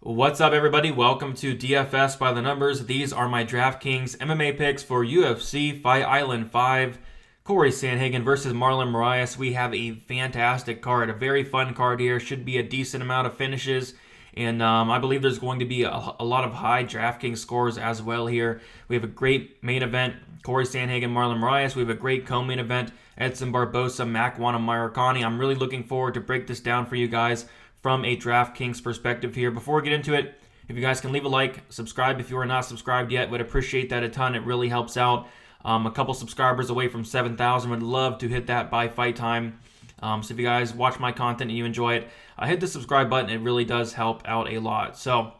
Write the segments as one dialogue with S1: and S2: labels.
S1: What's up, everybody? Welcome to DFS by the Numbers. These are my Draftkings MMA picks for UFC Fight Island 5. Corey Sandhagen versus Marlon Moraes. We have a fantastic card, a very fun card here. Should be a decent amount of finishes. And I believe there's going to be a lot of high DraftKings scores as well here. We have a great main event, Corey Sandhagen, Marlon Moraes. We have a great co-main event, Edson Barbosa, Makwan Amirkhani. I'm really looking forward to break this down for you guys from a DraftKings perspective here. Before we get into it, if you guys can leave a like, subscribe if you are not subscribed yet, would appreciate that a ton. It really helps out. A couple subscribers away from 7,000. Would love to hit that by fight time. So if you guys watch my content and you enjoy it, hit the subscribe button. It really does help out a lot. So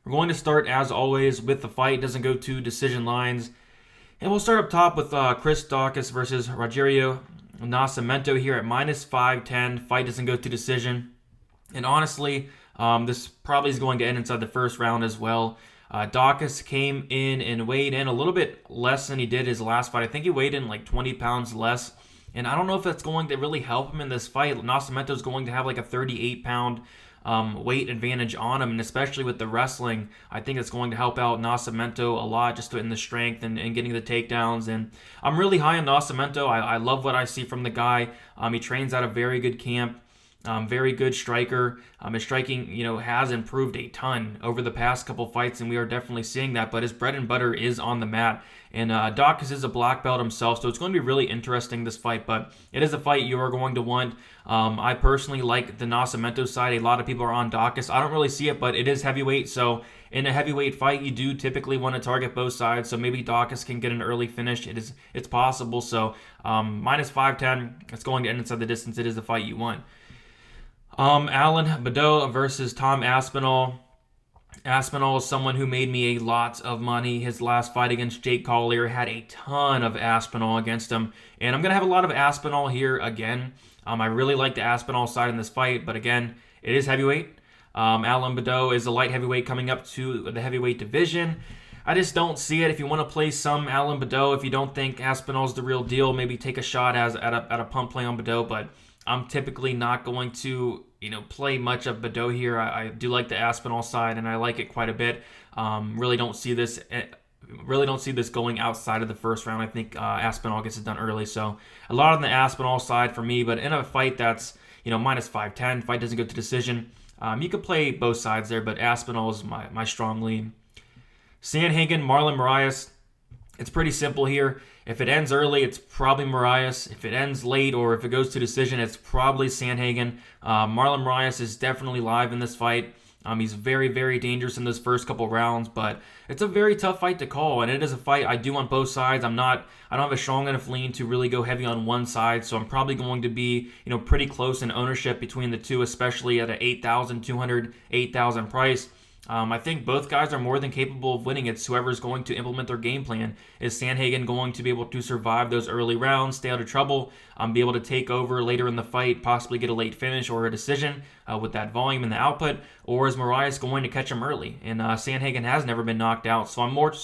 S1: we're going to start, as always, with the fight. It doesn't go to decision lines. And we'll start up top with Chris Daukaus versus Rogerio Nascimento here at minus 510. Fight doesn't go to decision. And honestly, this probably is going to end inside the first round as well. Daukaus came in and weighed in a little bit less than he did his last fight. I think he weighed in like 20 pounds less. And I don't know if that's going to really help him in this fight. Nascimento is going to have like a 38-pound weight advantage on him. And especially with the wrestling, I think it's going to help out Nascimento a lot just in the strength and getting the takedowns. And I'm really high on Nascimento. I love what I see from the guy. He trains at a very good camp. Very good striker. His striking, has improved a ton over the past couple fights, and we are definitely seeing that. But his bread and butter is on the mat. And Daukaus is a black belt himself, so it's going to be really interesting, this fight. But it is a fight you are going to want. I personally like the Nascimento side. A lot of people are on Daukaus. I don't really see it, but it is heavyweight. So in a heavyweight fight, you do typically want to target both sides. So maybe Daukaus can get an early finish. It's possible. So minus 510. It's going to end inside the distance. It is the fight you want. Alan Baudot versus Tom Aspinall. Aspinall is someone who made me a lot of money. His last fight against Jake Collier had a ton of Aspinall against him. And I'm going to have a lot of Aspinall here again. I really like the Aspinall side in this fight, but again, it is heavyweight. Alan Baudot is a light heavyweight coming up to the heavyweight division. I just don't see it. If you want to play some Alan Baudot, if you don't think Aspinall's the real deal, maybe take a shot at a pump play on Baudot, but I'm typically not going to play much of Baudot here. I do like the Aspinall side, and I like it quite a bit. Really don't see this going outside of the first round. I think Aspinall gets it done early, so a lot on the Aspinall side for me. But in a fight that's minus 510, fight doesn't go to decision, you could play both sides there, but Aspinall is my strong lead. Sandhagen, Marlon Moraes. It's pretty simple here. If it ends early, it's probably Moraes. If it ends late or if it goes to decision, it's probably Sandhagen. Marlon Moraes is definitely live in this fight. He's very, very dangerous in those first couple rounds, but it's a very tough fight to call, and it is a fight I do on both sides. I don't have a strong enough lean to really go heavy on one side, so I'm probably going to be, pretty close in ownership between the two, especially at an 8,200, 8,000 price. I think both guys are more than capable of winning. It's whoever's going to implement their game plan. Is Sandhagen going to be able to survive those early rounds, stay out of trouble, be able to take over later in the fight, possibly get a late finish or a decision with that volume and the output? Or is Moraes going to catch him early? And Sandhagen has never been knocked out, so I'm more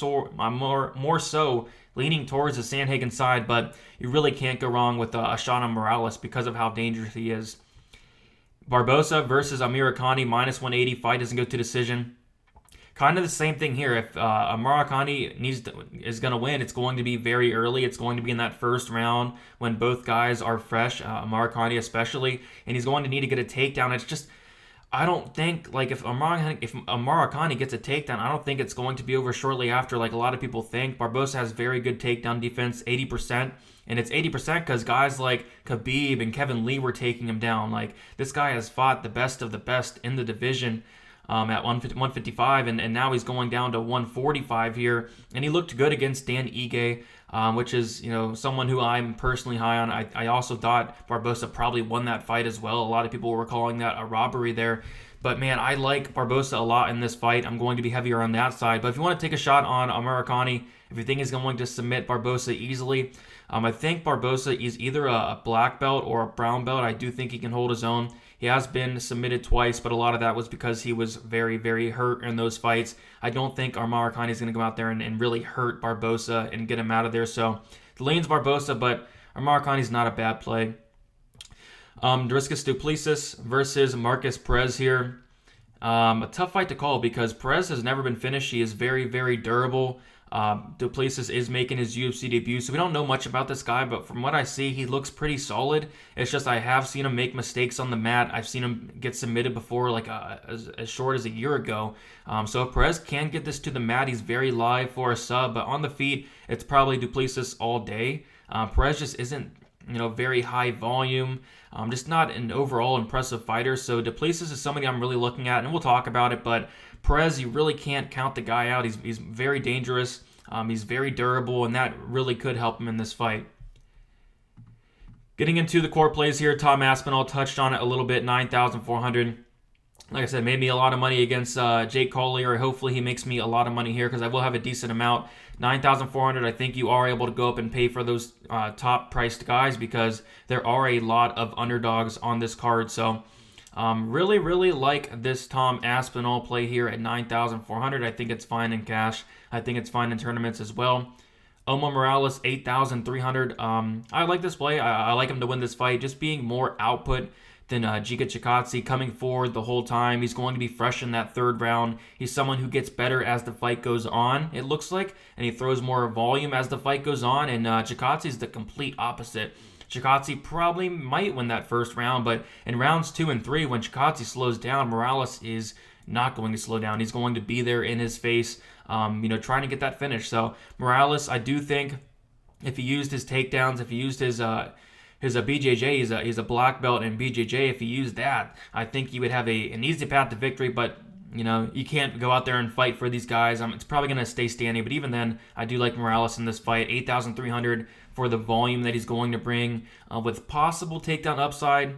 S1: so leaning towards the Sandhagen side, but you really can't go wrong with a shot on Morales because of how dangerous he is. Barbosa versus Amirkhani, minus 180. Fight doesn't go to decision. Kind of the same thing here. If Amirkhani is going to win, it's going to be very early. It's going to be in that first round when both guys are fresh, Amirkhani especially, and he's going to need to get a takedown. It's just, I don't think, like, if Amirkhani gets a takedown, I don't think it's going to be over shortly after, like a lot of people think. Barbosa has very good takedown defense, 80%. And it's 80% because guys like Khabib and Kevin Lee were taking him down. Like, this guy has fought the best of the best in the division at 155, and now he's going down to 145 here. And he looked good against Dan Ige, which is, someone who I'm personally high on. I also thought Barbosa probably won that fight as well. A lot of people were calling that a robbery there. But, man, I like Barbosa a lot in this fight. I'm going to be heavier on that side. But if you want to take a shot on Amirkhani, if you think he's going to submit Barbosa easily, I think Barbosa is either a black belt or a brown belt. I do think he can hold his own. He has been submitted twice, but a lot of that was because he was very, very hurt in those fights. I don't think Amirkhani is going to go out there and really hurt Barbosa and get him out of there. So the lane's Barbosa, but Amirkhani is not a bad play. Dricus Duplessis versus Marcus Perez here. A tough fight to call because Perez has never been finished. He is very, very durable. Duplessis is making his UFC debut, so we don't know much about this guy, but from what I see, he looks pretty solid. It's just I have seen him make mistakes on the mat. I've seen him get submitted before, like as short as a year ago. So if Perez can get this to the mat, he's very live for a sub, but on the feet, it's probably Duplessis all day. Perez just isn't, very high volume. Just not an overall impressive fighter. So Duplessis is somebody I'm really looking at, and we'll talk about it. But Perez, you really can't count the guy out. He's very dangerous. He's very durable, and that really could help him in this fight. Getting into the core plays here, Tom Aspinall touched on it a little bit, 9,400. Like I said, made me a lot of money against Jake Collier. Hopefully he makes me a lot of money here because I will have a decent amount. 9,400, I think you are able to go up and pay for those top-priced guys because there are a lot of underdogs on this card. So really, really like this Tom Aspinall play here at 9,400. I think it's fine in cash. I think it's fine in tournaments as well. Omar Morales, 8,300. I like this play. I like him to win this fight. Just being more output than Giga Chikadze, coming forward the whole time. He's going to be fresh in that third round. He's someone who gets better as the fight goes on, it looks like, and he throws more volume as the fight goes on, and Chikadze is the complete opposite. Chikadze probably might win that first round, but in rounds 2 and 3, when Chikadze slows down, Morales is not going to slow down. He's going to be there in his face, trying to get that finish. So Morales, I do think if he used his takedowns, if he used his BJJ, he's a black belt in BJJ. If he used that, I think he would have an easy path to victory. But you can't go out there and fight for these guys. It's probably going to stay standing. But even then, I do like Morales in this fight. 8,300 for the volume that he's going to bring, with possible takedown upside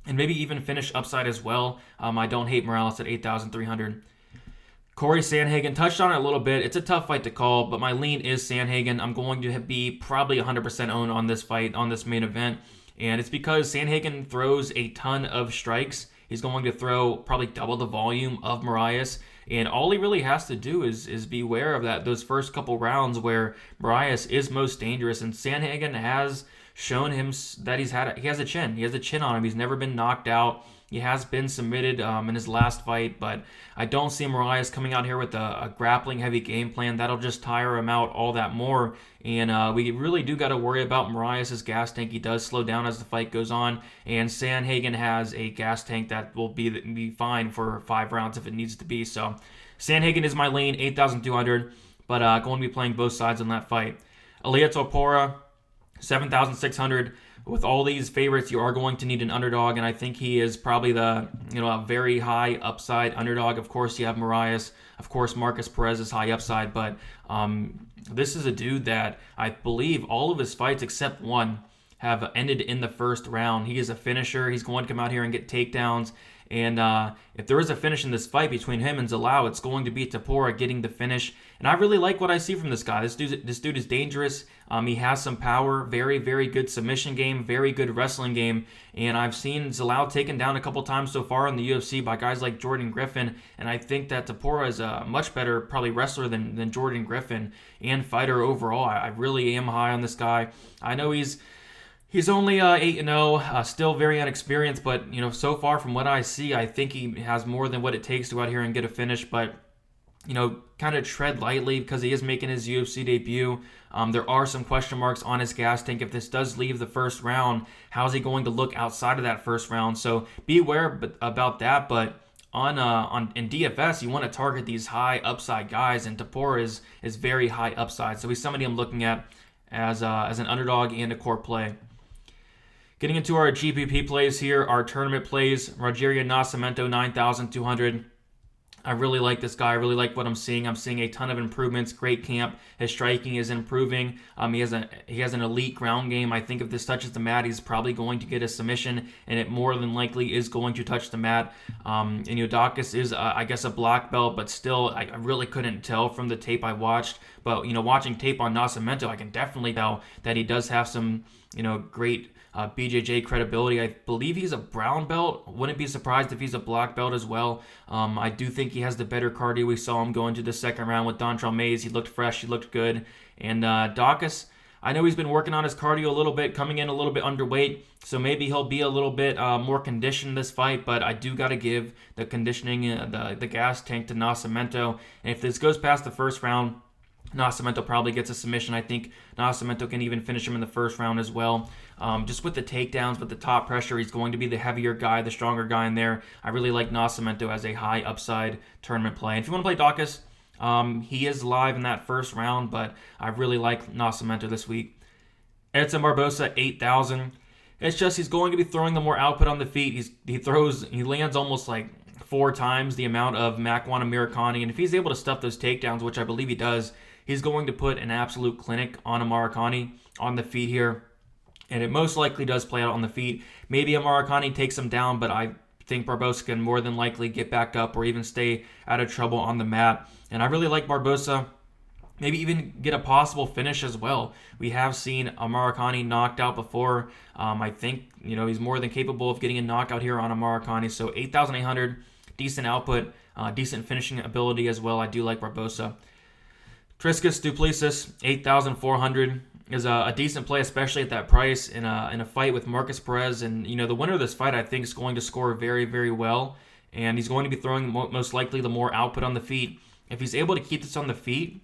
S1: and maybe even finish upside as well. I don't hate Morales at 8,300. Corey Sandhagen touched on it a little bit. It's a tough fight to call, but my lean is Sandhagen. I'm going to be probably 100% owned on this fight, on this main event, and it's because Sandhagen throws a ton of strikes. He's going to throw probably double the volume of Moraes, and all he really has to do is beware of those first couple rounds where Moraes is most dangerous, and Sandhagen has shown him that he has a chin. He has a chin on him. He's never been knocked out. He has been submitted in his last fight, but I don't see Moraes coming out here with a grappling-heavy game plan. That'll just tire him out all that more, and we really do got to worry about Moraes' gas tank. He does slow down as the fight goes on, and Sandhagen has a gas tank that will be fine for 5 rounds if it needs to be. So Sandhagen is my lane, 8,200, but going to be playing both sides in that fight. Ilia Topuria, 7,600. With all these favorites, you are going to need an underdog, and I think he is probably a very high upside underdog. Of course, you have Moraes. Of course, Marcus Perez is high upside, but this is a dude that I believe all of his fights except one have ended in the first round. He is a finisher. He's going to come out here and get takedowns. And if there is a finish in this fight between him and Zalal, it's going to be Topuria getting the finish. And I really like what I see from this guy. This dude is dangerous. He has some power, very, very good submission game, very good wrestling game. And I've seen Zalal taken down a couple times so far in the UFC by guys like Jordan Griffin. And I think that Topuria is a much better probably wrestler than Jordan Griffin and fighter overall. I really am high on this guy. I know he's only 8-0, still very inexperienced, but so far from what I see, I think he has more than what it takes to go out here and get a finish. But kind of tread lightly because he is making his UFC debut. There are some question marks on his gas tank. If this does leave the first round, how's he going to look outside of that first round? So be aware about that. But in DFS, you want to target these high upside guys, and Topuria is very high upside. So he's somebody I'm looking at as an underdog and a core play. Getting into our GPP plays here, our tournament plays, Rogerio Nascimento, 9,200. I really like this guy. I really like what I'm seeing. I'm seeing a ton of improvements. Great camp. His striking is improving. He has an elite ground game. I think if this touches the mat, he's probably going to get a submission, and it more than likely is going to touch the mat. And Dacus is, I guess, a black belt, but still, I really couldn't tell from the tape I watched. But watching tape on Nascimento, I can definitely tell that he does have some, great BJJ credibility. I believe he's a brown belt. Wouldn't be surprised if he's a black belt as well. I do think he has the better cardio. We saw him go into the second round with Dontrell Mays. He looked fresh. He looked good. And Dacus, I know he's been working on his cardio a little bit, coming in a little bit underweight, so maybe he'll be a little bit more conditioned this fight, but I do got to give the conditioning, the gas tank to Nascimento. And if this goes past the first round, Nascimento probably gets a submission. I think Nascimento can even finish him in the first round as well. Just with the takedowns, with the top pressure, he's going to be the heavier guy, the stronger guy in there. I really like Nascimento as a high upside tournament play. And if you want to play Dawkins, he is live in that first round, but I really like Nascimento this week. Edson Barbosa, 8,000. It's just he's going to be throwing the more output on the feet. He lands almost like 4 times the amount of Makwan and Murakami, and if he's able to stuff those takedowns, which I believe he does, he's going to put an absolute clinic on Murakami on the feet here, and it most likely does play out on the feet. Maybe Murakami takes him down, but I think Barbosa can more than likely get back up or even stay out of trouble on the mat. And I really like Barbosa. Maybe even get a possible finish as well. We have seen Murakami knocked out before. I think he's more than capable of getting a knockout here on Murakami. So 8,800, decent output, decent finishing ability as well. I do like Barbosa. Triscus du Plessis, 8,400 is a decent play, especially at that price in a fight with Marcus Perez. And the winner of this fight, I think, is going to score very, very well, and he's going to be throwing most likely the more output on the feet. If he's able to keep this on the feet,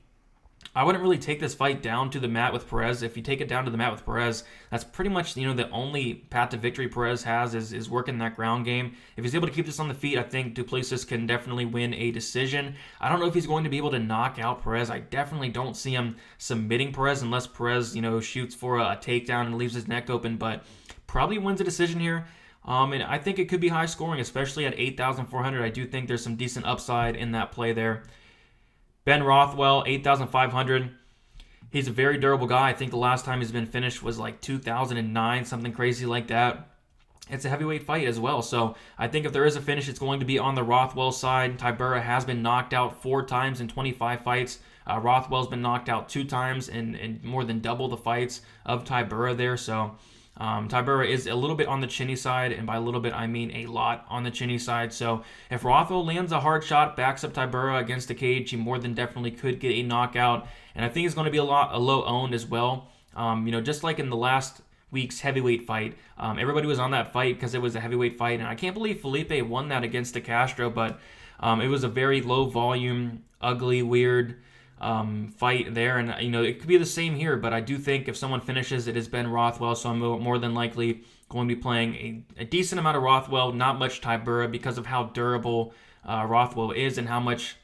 S1: I wouldn't really take this fight down to the mat with Perez. If you take it down to the mat with Perez, that's pretty much the only path to victory Perez has is working that ground game. If he's able to keep this on the feet, I think du Plessis can definitely win a decision. I don't know if he's going to be able to knock out Perez. I definitely don't see him submitting Perez unless Perez shoots for a takedown and leaves his neck open, but probably wins a decision here. And I think it could be high scoring, especially at 8,400. I do think there's some decent upside in that play there. Ben Rothwell, 8,500. He's a very durable guy. I think the last time he's been finished was like 2009, something crazy like that. It's a heavyweight fight as well, so I think if there is a finish, it's going to be on the Rothwell side. Tybura has been knocked out 4 times in 25 fights. Rothwell's been knocked out 2 times in more than double the fights of Tybura there, so Tybura is a little bit on the chinny side, and by a little bit I mean a lot on the chinny side. So if Rothwell lands a hard shot, backs up Tybura against the cage, he more than definitely could get a knockout, and I think it's going to be a low owned as well. Just like in the last week's heavyweight fight, everybody was on that fight because it was a heavyweight fight, and I can't believe Felipe won that against De Castro, but it was a very low volume, ugly, weird fight there, and it could be the same here, but I do think if someone finishes, it is Ben Rothwell, so I'm more than likely going to be playing a decent amount of Rothwell, not much Tybura, because of how durable Rothwell is and how much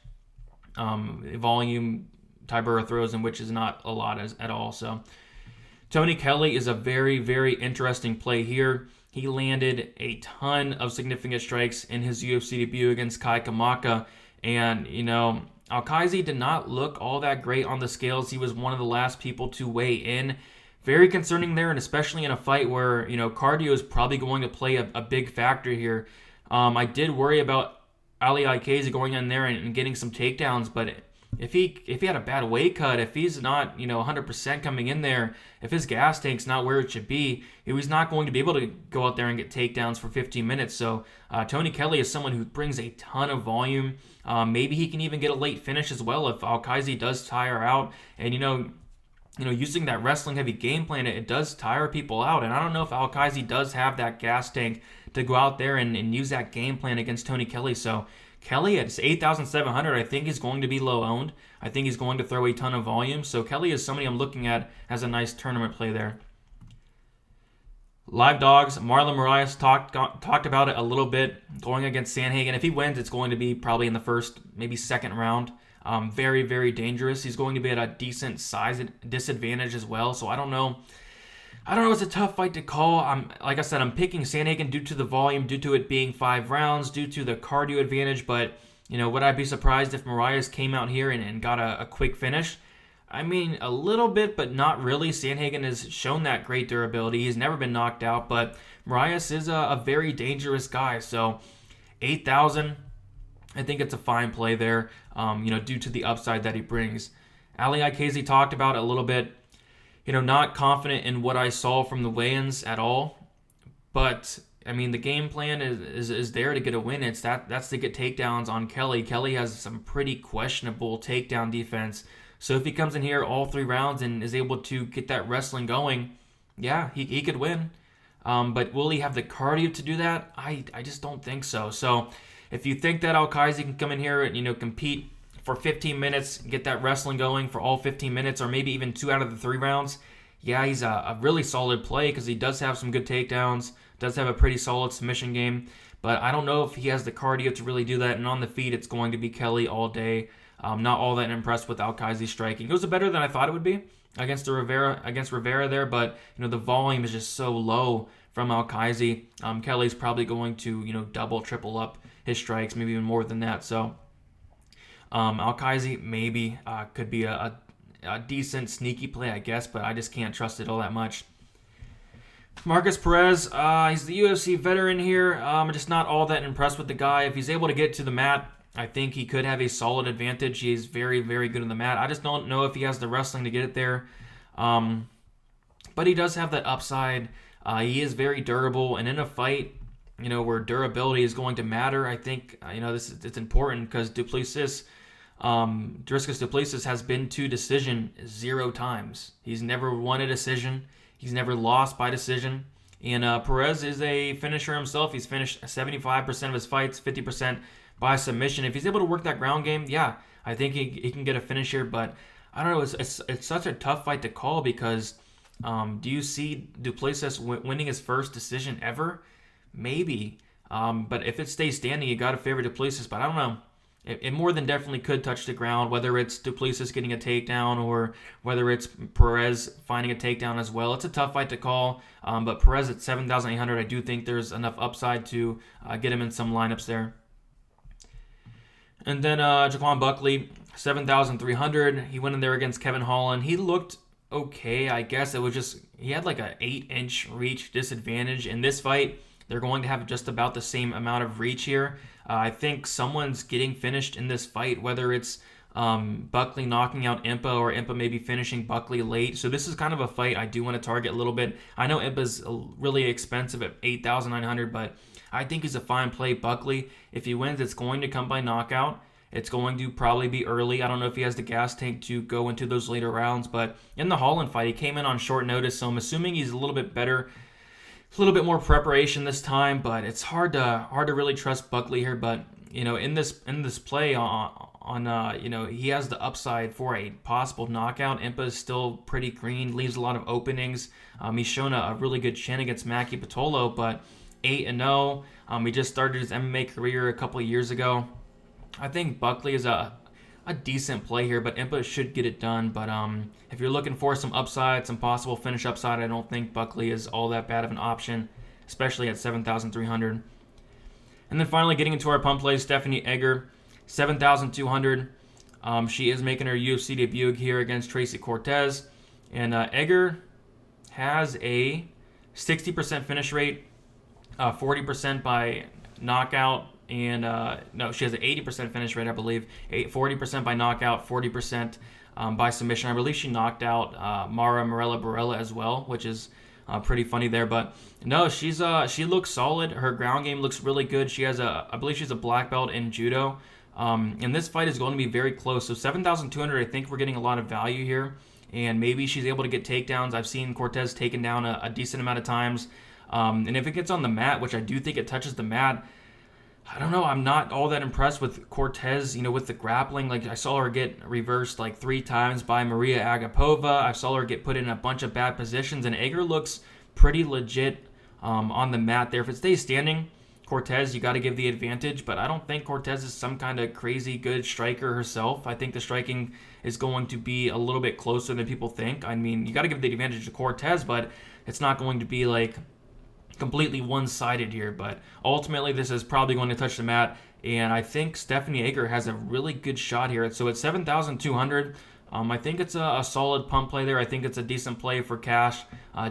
S1: volume Tybura throws, in which is not a lot at all. So Tony Kelly is a very, very interesting play here. He landed a ton of significant strikes in his UFC debut against Kai Kamaka, and Al-Kaisi did not look all that great on the scales. He was one of the last people to weigh in. Very concerning there, and especially in a fight where, cardio is probably going to play a big factor here. I did worry about Ali Al-Kaisi going in there and getting some takedowns, but if he had a bad weight cut, if he's not 100% coming in there, if his gas tank's not where it should be, he's not going to be able to go out there and get takedowns for 15 minutes. So Tony Kelly is someone who brings a ton of volume. Maybe he can even get a late finish as well if Al-Kaisi does tire out. And using that wrestling heavy game plan, it does tire people out. And I don't know if Al-Kaisi does have that gas tank to go out there and use that game plan against Tony Kelly. So Kelly at 8,700, I think, is going to be low owned. I think he's going to throw a ton of volume. So Kelly is somebody I'm looking at as a nice tournament play there. Live dogs, Marlon Moraes talked about it a little bit, going against Sandhagen. If he wins, it's going to be probably in the first, maybe second round. Very, very dangerous. He's going to be at a decent size disadvantage as well. So I don't know. It's a tough fight to call. Like I said, I'm picking Sandhagen due to the volume, due to it being 5 rounds, due to the cardio advantage. But, would I be surprised if Moraes came out here and got a quick finish? I mean, a little bit, but not really. Sandhagen has shown that great durability. He's never been knocked out, but Moraes is a very dangerous guy. So 8,000, I think it's a fine play there, due to the upside that he brings. Ali Al-Kaisi talked about it a little bit. Not confident in what I saw from the weigh-ins at all. But, the game plan is there to get a win. That's to get takedowns on Kelly. Kelly has some pretty questionable takedown defense. So if he comes in here all 3 rounds and is able to get that wrestling going, yeah, he could win. But will he have the cardio to do that? I just don't think so. So if you think that Al-Kaisi can come in here and, compete for 15 minutes, get that wrestling going for all 15 minutes, or maybe even 2 out of the 3 rounds, yeah, he's a really solid play because he does have some good takedowns, does have a pretty solid submission game. But I don't know if he has the cardio to really do that. And on the feet, it's going to be Kelly all day. Not all that impressed with Al-Kaisi's striking. It was better than I thought it would be against Rivera there, but the volume is just so low from Al-Kaisi. Kelly's probably going to double, triple up his strikes, maybe even more than that. So Al-Kaisi maybe could be a decent sneaky play, I guess, but I just can't trust it all that much. Marcus Perez, he's the UFC veteran here. I'm just not all that impressed with the guy. If he's able to get to the mat, I think he could have a solid advantage. He's very, very good on the mat. I just don't know if he has the wrestling to get it there. But he does have that upside. He is very durable, and in a fight, where durability is going to matter, I think it's important because Dricus Du Plessis has been to decision 0 times. He's never won a decision. He's never lost by decision. And Perez is a finisher himself. He's finished 75% of his fights, 50% by submission. If he's able to work that ground game, yeah, I think he can get a finish here. But I don't know. It's such a tough fight to call because do you see Du Plessis winning his first decision ever? Maybe. But if it stays standing, you got to favor Du Plessis. But I don't know. It more than definitely could touch the ground, whether it's Du Plessis getting a takedown or whether it's Perez finding a takedown as well. It's a tough fight to call, but Perez at 7,800, I do think there's enough upside to get him in some lineups there. And then Jaquan Buckley, 7,300. He went in there against Kevin Holland. He looked okay, I guess. It was just he had like an 8-inch reach disadvantage. In this fight, they're going to have just about the same amount of reach here. I think someone's getting finished in this fight, whether it's Buckley knocking out Impa or Impa maybe finishing Buckley late. So this is kind of a fight I do want to target a little bit. I know Impa's really expensive at 8,900, but I think he's a fine play. Buckley, if he wins, it's going to come by knockout. It's going to probably be early. I don't know if he has the gas tank to go into those later rounds, but in the Holland fight, he came in on short notice, so I'm assuming he's a little bit better. A little bit more preparation this time, but it's hard to really trust Buckley here. But in this play on he has the upside for a possible knockout. Impa is still pretty green, leaves a lot of openings. He's shown a really good chin against Maki Pitolo, but 8-0. He just started his MMA career a couple of years ago. I think Buckley is a decent play here, but Impa should get it done. But if you're looking for some upside, some possible finish upside, I don't think Buckley is all that bad of an option, especially at 7,300. And then finally getting into our pump plays, Stephanie Egger, 7,200. She is making her UFC debut here against Tracy Cortez. And Egger has a 60% finish rate, 40% by knockout, and she has an 80% finish rate, I believe. 40% by knockout, 40% by submission. I believe she knocked out Mara Morella as well, which is pretty funny there. But no, she looks solid. Her ground game looks really good. I believe she's a black belt in judo. And this fight is going to be very close. So 7,200, I think we're getting a lot of value here. And maybe she's able to get takedowns. I've seen Cortez taken down a decent amount of times. And if it gets on the mat, which I do think it touches the mat, I don't know. I'm not all that impressed with Cortez, with the grappling. Like, I saw her get reversed like 3 times by Maria Agapova. I saw her get put in a bunch of bad positions, and Egger looks pretty legit on the mat there. If it stays standing, Cortez, you got to give the advantage, but I don't think Cortez is some kind of crazy good striker herself. I think the striking is going to be a little bit closer than people think. I mean, you got to give the advantage to Cortez, but it's not going to be like completely one-sided here. But ultimately, this is probably going to touch the mat, and I think Stephanie Egger has a really good shot here. So at 7,200, I think it's a solid pump play there. I think it's a decent play for cash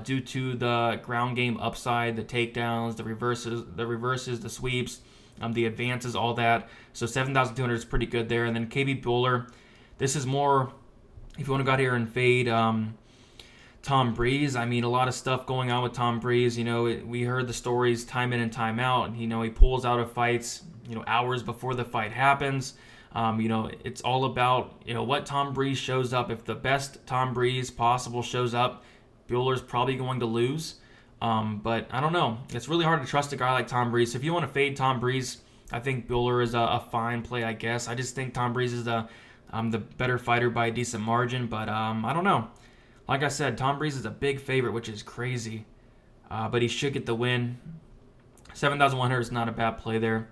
S1: due to the ground game upside, the takedowns, the reverses, the sweeps, the advances, all that. So 7,200 is pretty good there. And then KB Bowler, this is more if you want to go out here and fade Tom Breeze. I mean, a lot of stuff going on with Tom Breeze. We heard the stories time in and time out. He pulls out of fights, hours before the fight happens. It's all about, what Tom Breeze shows up. If the best Tom Breeze possible shows up, Bueller's probably going to lose. But I don't know. It's really hard to trust a guy like Tom Breeze. So if you want to fade Tom Breeze, I think Bueller is a fine play, I guess. I just think Tom Breeze is the better fighter by a decent margin. But I don't know. Like I said, Tom Breeze is a big favorite, which is crazy. But he should get the win. 7,100 is not a bad play there.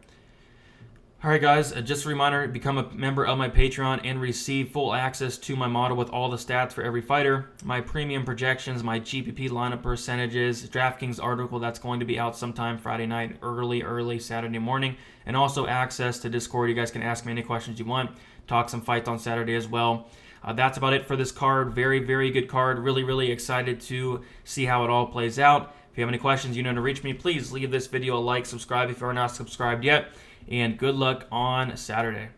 S1: All right, guys, just a reminder, become a member of my Patreon and receive full access to my model with all the stats for every fighter, my premium projections, my GPP lineup percentages, Draftkings article that's going to be out sometime Friday night, early Saturday morning, and also access to Discord. You guys can ask me any questions you want, talk some fights on Saturday as well. That's about it for this card. Very, very good card. Really, really excited to see how it all plays out. If you have any questions, you know to reach me, please leave this video a like, subscribe if you are not subscribed yet, and good luck on Saturday.